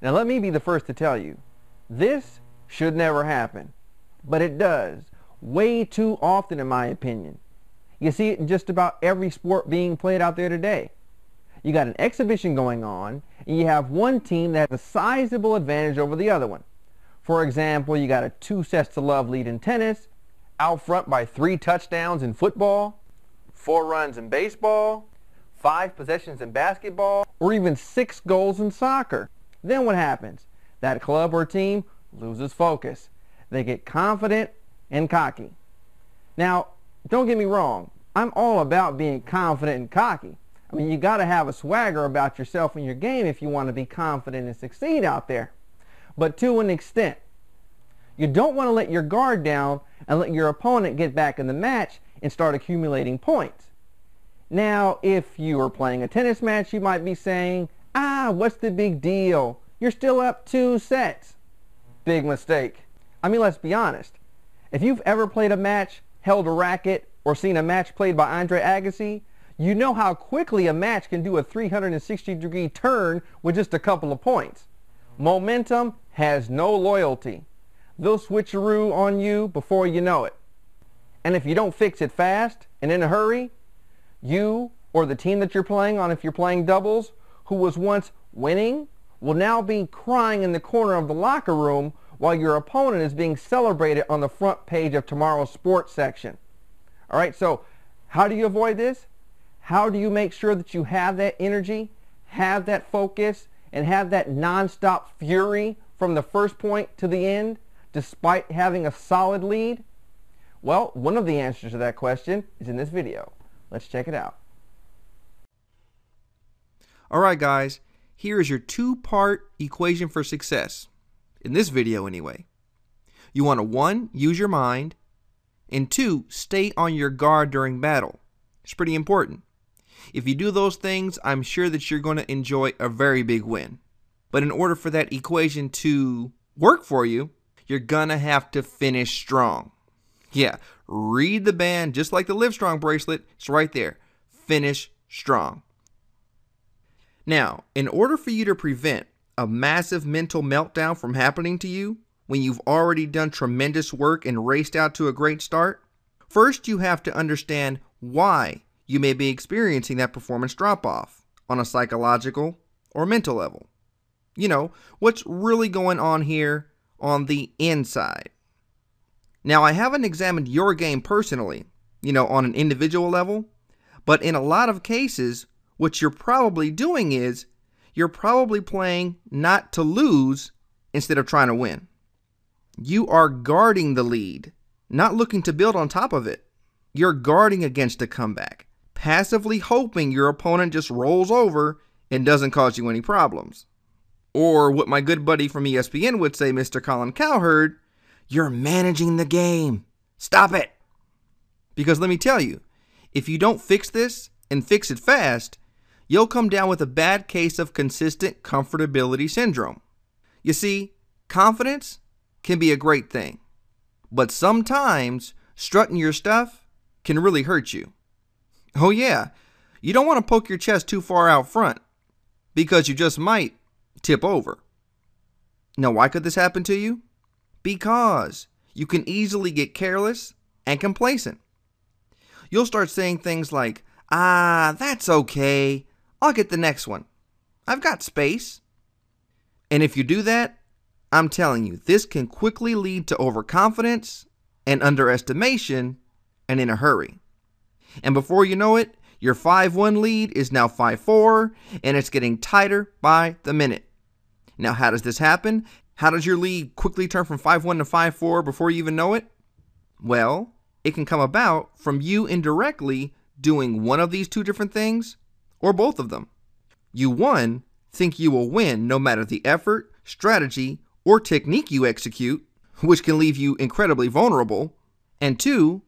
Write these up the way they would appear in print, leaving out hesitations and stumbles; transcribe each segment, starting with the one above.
Now let me be the first to tell you, this should never happen, but it does, way too often in my opinion. You see it in just about every sport being played out there today. You got an exhibition going on, and you have one team that has a sizable advantage over the other one. For example, you got a 2-sets-to-love lead in tennis, out front by 3 touchdowns in football, 4 runs in baseball, 5 possessions in basketball, or even 6 goals in soccer. Then what happens? That club or team loses focus. They get confident and cocky. Now, don't get me wrong. I'm all about being confident and cocky. I mean, you got to have a swagger about yourself in your game if you want to be confident and succeed out there. But to an extent. You don't want to let your guard down and let your opponent get back in the match and start accumulating points. Now, if you were playing a tennis match, you might be saying, what's the big deal? You're still up 2 sets. Big mistake. I mean, let's be honest. If you've ever played a match, held a racket, or seen a match played by Andre Agassi, you know how quickly a match can do a 360-degree turn with just a couple of points. Momentum has no loyalty. They'll switcheroo on you before you know it. And if you don't fix it fast and in a hurry, you or the team that you're playing on, if you're playing doubles, who was once winning, will now be crying in the corner of the locker room while your opponent is being celebrated on the front page of tomorrow's sports section. All right, so how do you avoid this? How do you make sure that you have that energy, have that focus, and have that nonstop fury from the first point to the end, despite having a solid lead? Well, one of the answers to that question is in this video. Let's check it out. All right, guys, here is your 2-part equation for success. In this video, anyway. You want to 1, use your mind, and 2, stay on your guard during battle. It's pretty important. If you do those things, I'm sure that you're going to enjoy a very big win. But in order for that equation to work for you, you're going to have to finish strong. Yeah, read the band just like the Livestrong bracelet. It's right there. Finish strong. Now, in order for you to prevent a massive mental meltdown from happening to you when you've already done tremendous work and raced out to a great start, first you have to understand why you may be experiencing that performance drop-off on a psychological or mental level. You know, what's really going on here on the inside. Now, I haven't examined your game personally, on an individual level, but in a lot of cases, what you're probably doing is you're probably playing not to lose instead of trying to win. You are guarding the lead, not looking to build on top of it. You're guarding against a comeback, passively hoping your opponent just rolls over and doesn't cause you any problems. Or what my good buddy from ESPN would say, Mr. Colin Cowherd, you're managing the game. Stop it. Because let me tell you, if you don't fix this and fix it fast, you'll come down with a bad case of consistent comfortability syndrome. You see, confidence can be a great thing, but sometimes strutting your stuff can really hurt you. Oh yeah, you don't want to poke your chest too far out front because you just might tip over. Now, why could this happen to you? Because you can easily get careless and complacent. You'll start saying things like, that's okay. I'll get the next one. I've got space. And if you do that, I'm telling you, this can quickly lead to overconfidence and underestimation and in a hurry. And before you know it, your 5-1 lead is now 5-4 and it's getting tighter by the minute. Now, how does this happen? How does your lead quickly turn from 5-1 to 5-4 before you even know it? Well, it can come about from you indirectly doing one of these 2 different things or both of them. You, 1, think you will win no matter the effort, strategy, or technique you execute, which can leave you incredibly vulnerable. And 2,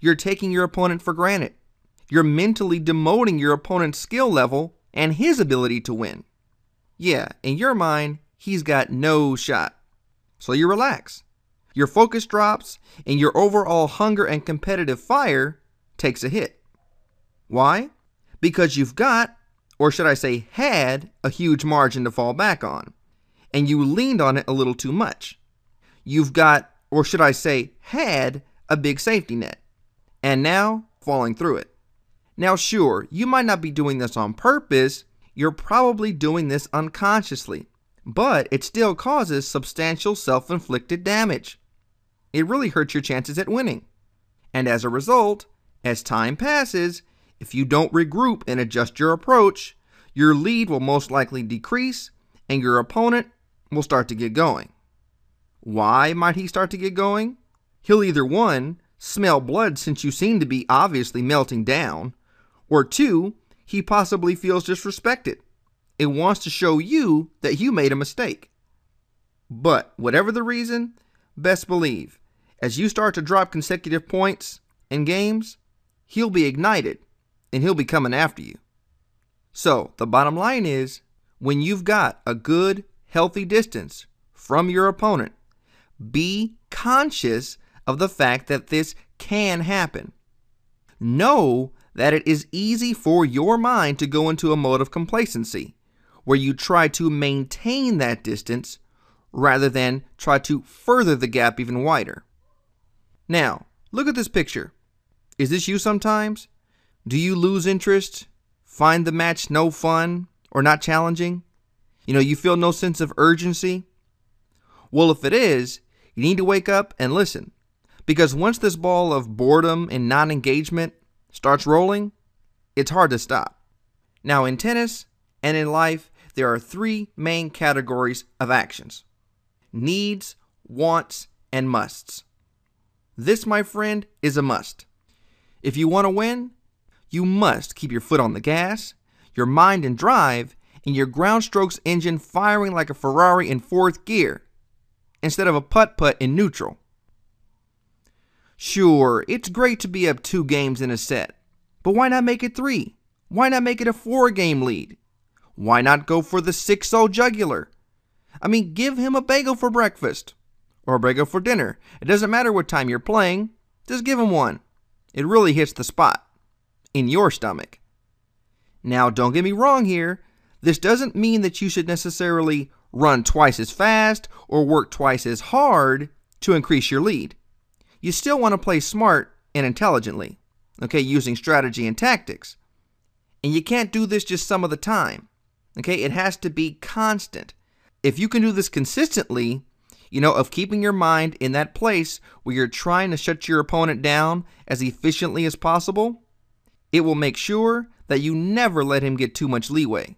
you're taking your opponent for granted. You're mentally demoting your opponent's skill level and his ability to win. Yeah, in your mind, he's got no shot. So you relax. Your focus drops and your overall hunger and competitive fire takes a hit. Why? Because you've got, or should I say had, a huge margin to fall back on. and you leaned on it a little too much. You've got, or should I say, had a big safety net, and now falling through it. Now sure, you might not be doing this on purpose, you're probably doing this unconsciously, but it still causes substantial self-inflicted damage. It really hurts your chances at winning. And as a result, as time passes, if you don't regroup and adjust your approach, your lead will most likely decrease and your opponent will start to get going. Why might he start to get going? He'll either 1, smell blood since you seem to be obviously melting down, or 2, he possibly feels disrespected. It wants to show you that you made a mistake. But whatever the reason, best believe, as you start to drop consecutive points in games, he'll be ignited and he'll be coming after you. So the bottom line is, when you've got a good, healthy distance from your opponent, be conscious of the fact that this can happen. Know that it is easy for your mind to go into a mode of complacency, where you try to maintain that distance rather than try to further the gap even wider. Now, look at this picture. Is this you sometimes? Do you lose interest, find the match no fun, or not challenging? You feel no sense of urgency? Well, if it is, you need to wake up and listen. Because once this ball of boredom and non-engagement starts rolling, it's hard to stop. Now, in tennis and in life, there are 3 main categories of actions: needs, wants, and musts. This, my friend, is a must. If you want to win, you must keep your foot on the gas, your mind in drive, and your ground strokes engine firing like a Ferrari in 4th gear, instead of a putt-putt in neutral. Sure, it's great to be up 2 games in a set, but why not make it 3? Why not make it a 4-game lead? Why not go for the 6-0 jugular? I mean, give him a bagel for breakfast, or a bagel for dinner. It doesn't matter what time you're playing, just give him one. It really hits the spot, in your stomach. Now, don't get me wrong here. This doesn't mean that you should necessarily run twice as fast or work twice as hard to increase your lead. You still want to play smart and intelligently, okay, using strategy and tactics. And you can't do this just some of the time, okay? It has to be constant. If you can do this consistently, of keeping your mind in that place where you're trying to shut your opponent down as efficiently as possible, it will make sure that you never let him get too much leeway.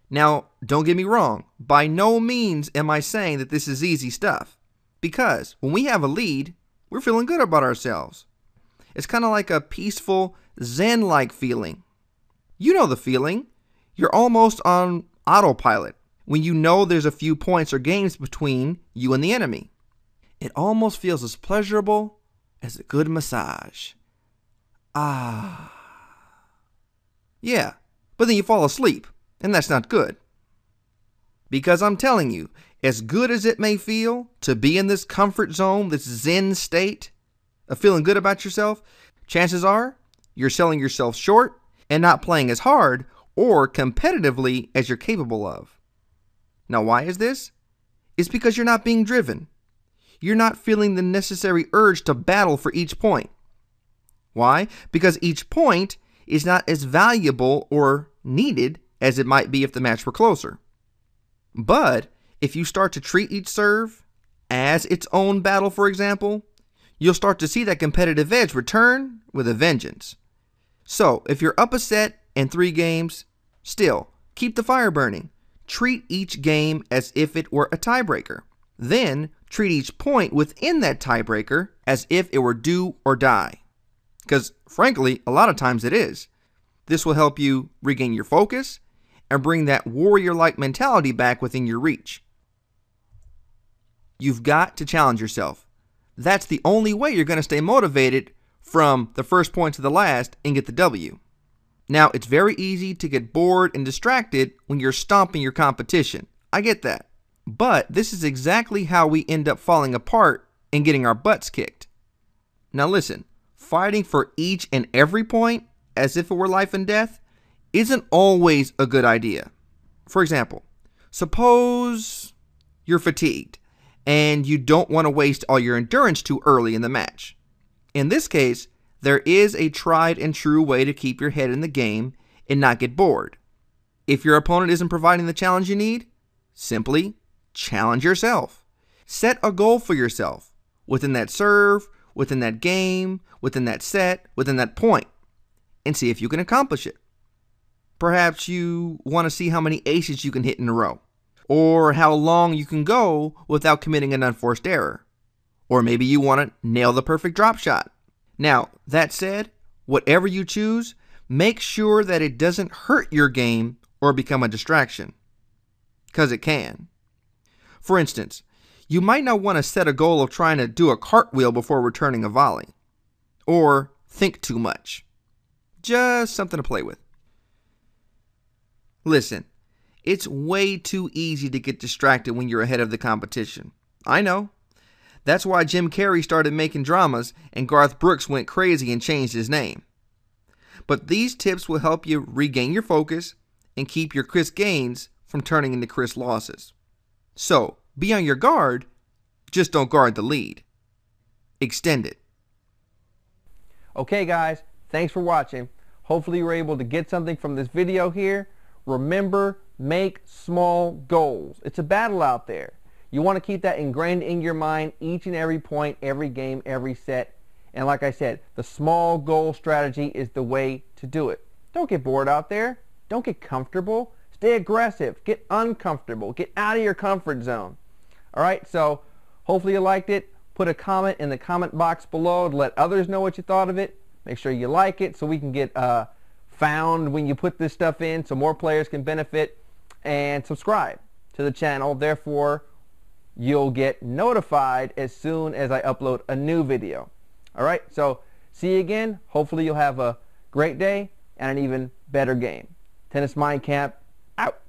Now, don't get me wrong. By no means am I saying that this is easy stuff. Because when we have a lead, we're feeling good about ourselves. It's kind of like a peaceful, zen-like feeling. You know the feeling. You're almost on autopilot when you know there's a few points or games between you and the enemy. It almost feels as pleasurable as a good massage. Ah. Yeah, but then you fall asleep, and that's not good. Because I'm telling you, as good as it may feel to be in this comfort zone, this zen state of feeling good about yourself, chances are you're selling yourself short and not playing as hard or competitively as you're capable of. Now, why is this? It's because you're not being driven. You're not feeling the necessary urge to battle for each point. Why? Because each point is not as valuable or needed as it might be if the match were closer. But if you start to treat each serve as its own battle, for example, you'll start to see that competitive edge return with a vengeance. So if you're up a set in 3 games, still keep the fire burning. Treat each game as if it were a tiebreaker. Then treat each point within that tiebreaker as if it were do or die. Because frankly, a lot of times it is. This will help you regain your focus and bring that warrior-like mentality back within your reach. You've got to challenge yourself. That's the only way you're going to stay motivated from the first point to the last and get the W. Now, it's very easy to get bored and distracted when you're stomping your competition. I get that. But this is exactly how we end up falling apart and getting our butts kicked. Now listen, fighting for each and every point as if it were life and death isn't always a good idea. For example, Suppose you're fatigued and you don't want to waste all your endurance too early in the match. In this case, there is a tried and true way to keep your head in the game and not get bored. If your opponent isn't providing the challenge you need, simply challenge yourself. Set a goal for yourself within that serve, within that game, within that set, within that point, and see if you can accomplish it. Perhaps you want to see how many aces you can hit in a row, or how long you can go without committing an unforced error. Or maybe you want to nail the perfect drop shot. Now, that said, whatever you choose, make sure that it doesn't hurt your game or become a distraction, because it can. For instance, you might not want to set a goal of trying to do a cartwheel before returning a volley, or think too much. Just something to play with. Listen, it's way too easy to get distracted when you're ahead of the competition. I know. That's why Jim Carrey started making dramas and Garth Brooks went crazy and changed his name. But these tips will help you regain your focus and keep your crisp gains from turning into crisp losses. So, be on your guard, just don't guard the lead. Extend it. Okay guys, thanks for watching. Hopefully you were able to get something from this video here. Remember, make small goals. It's a battle out there. You want to keep that ingrained in your mind each and every point, every game, every set. And like I said, the small goal strategy is the way to do it. Don't get bored out there. Don't get comfortable. Stay aggressive. Get uncomfortable. Get out of your comfort zone. Alright, so hopefully you liked it. Put a comment in the comment box below to let others know what you thought of it. Make sure you like it so we can get found when you put this stuff in so more players can benefit. And subscribe to the channel. Therefore, you'll get notified as soon as I upload a new video. Alright, so see you again. Hopefully you'll have a great day and an even better game. Tennis Mind Camp out.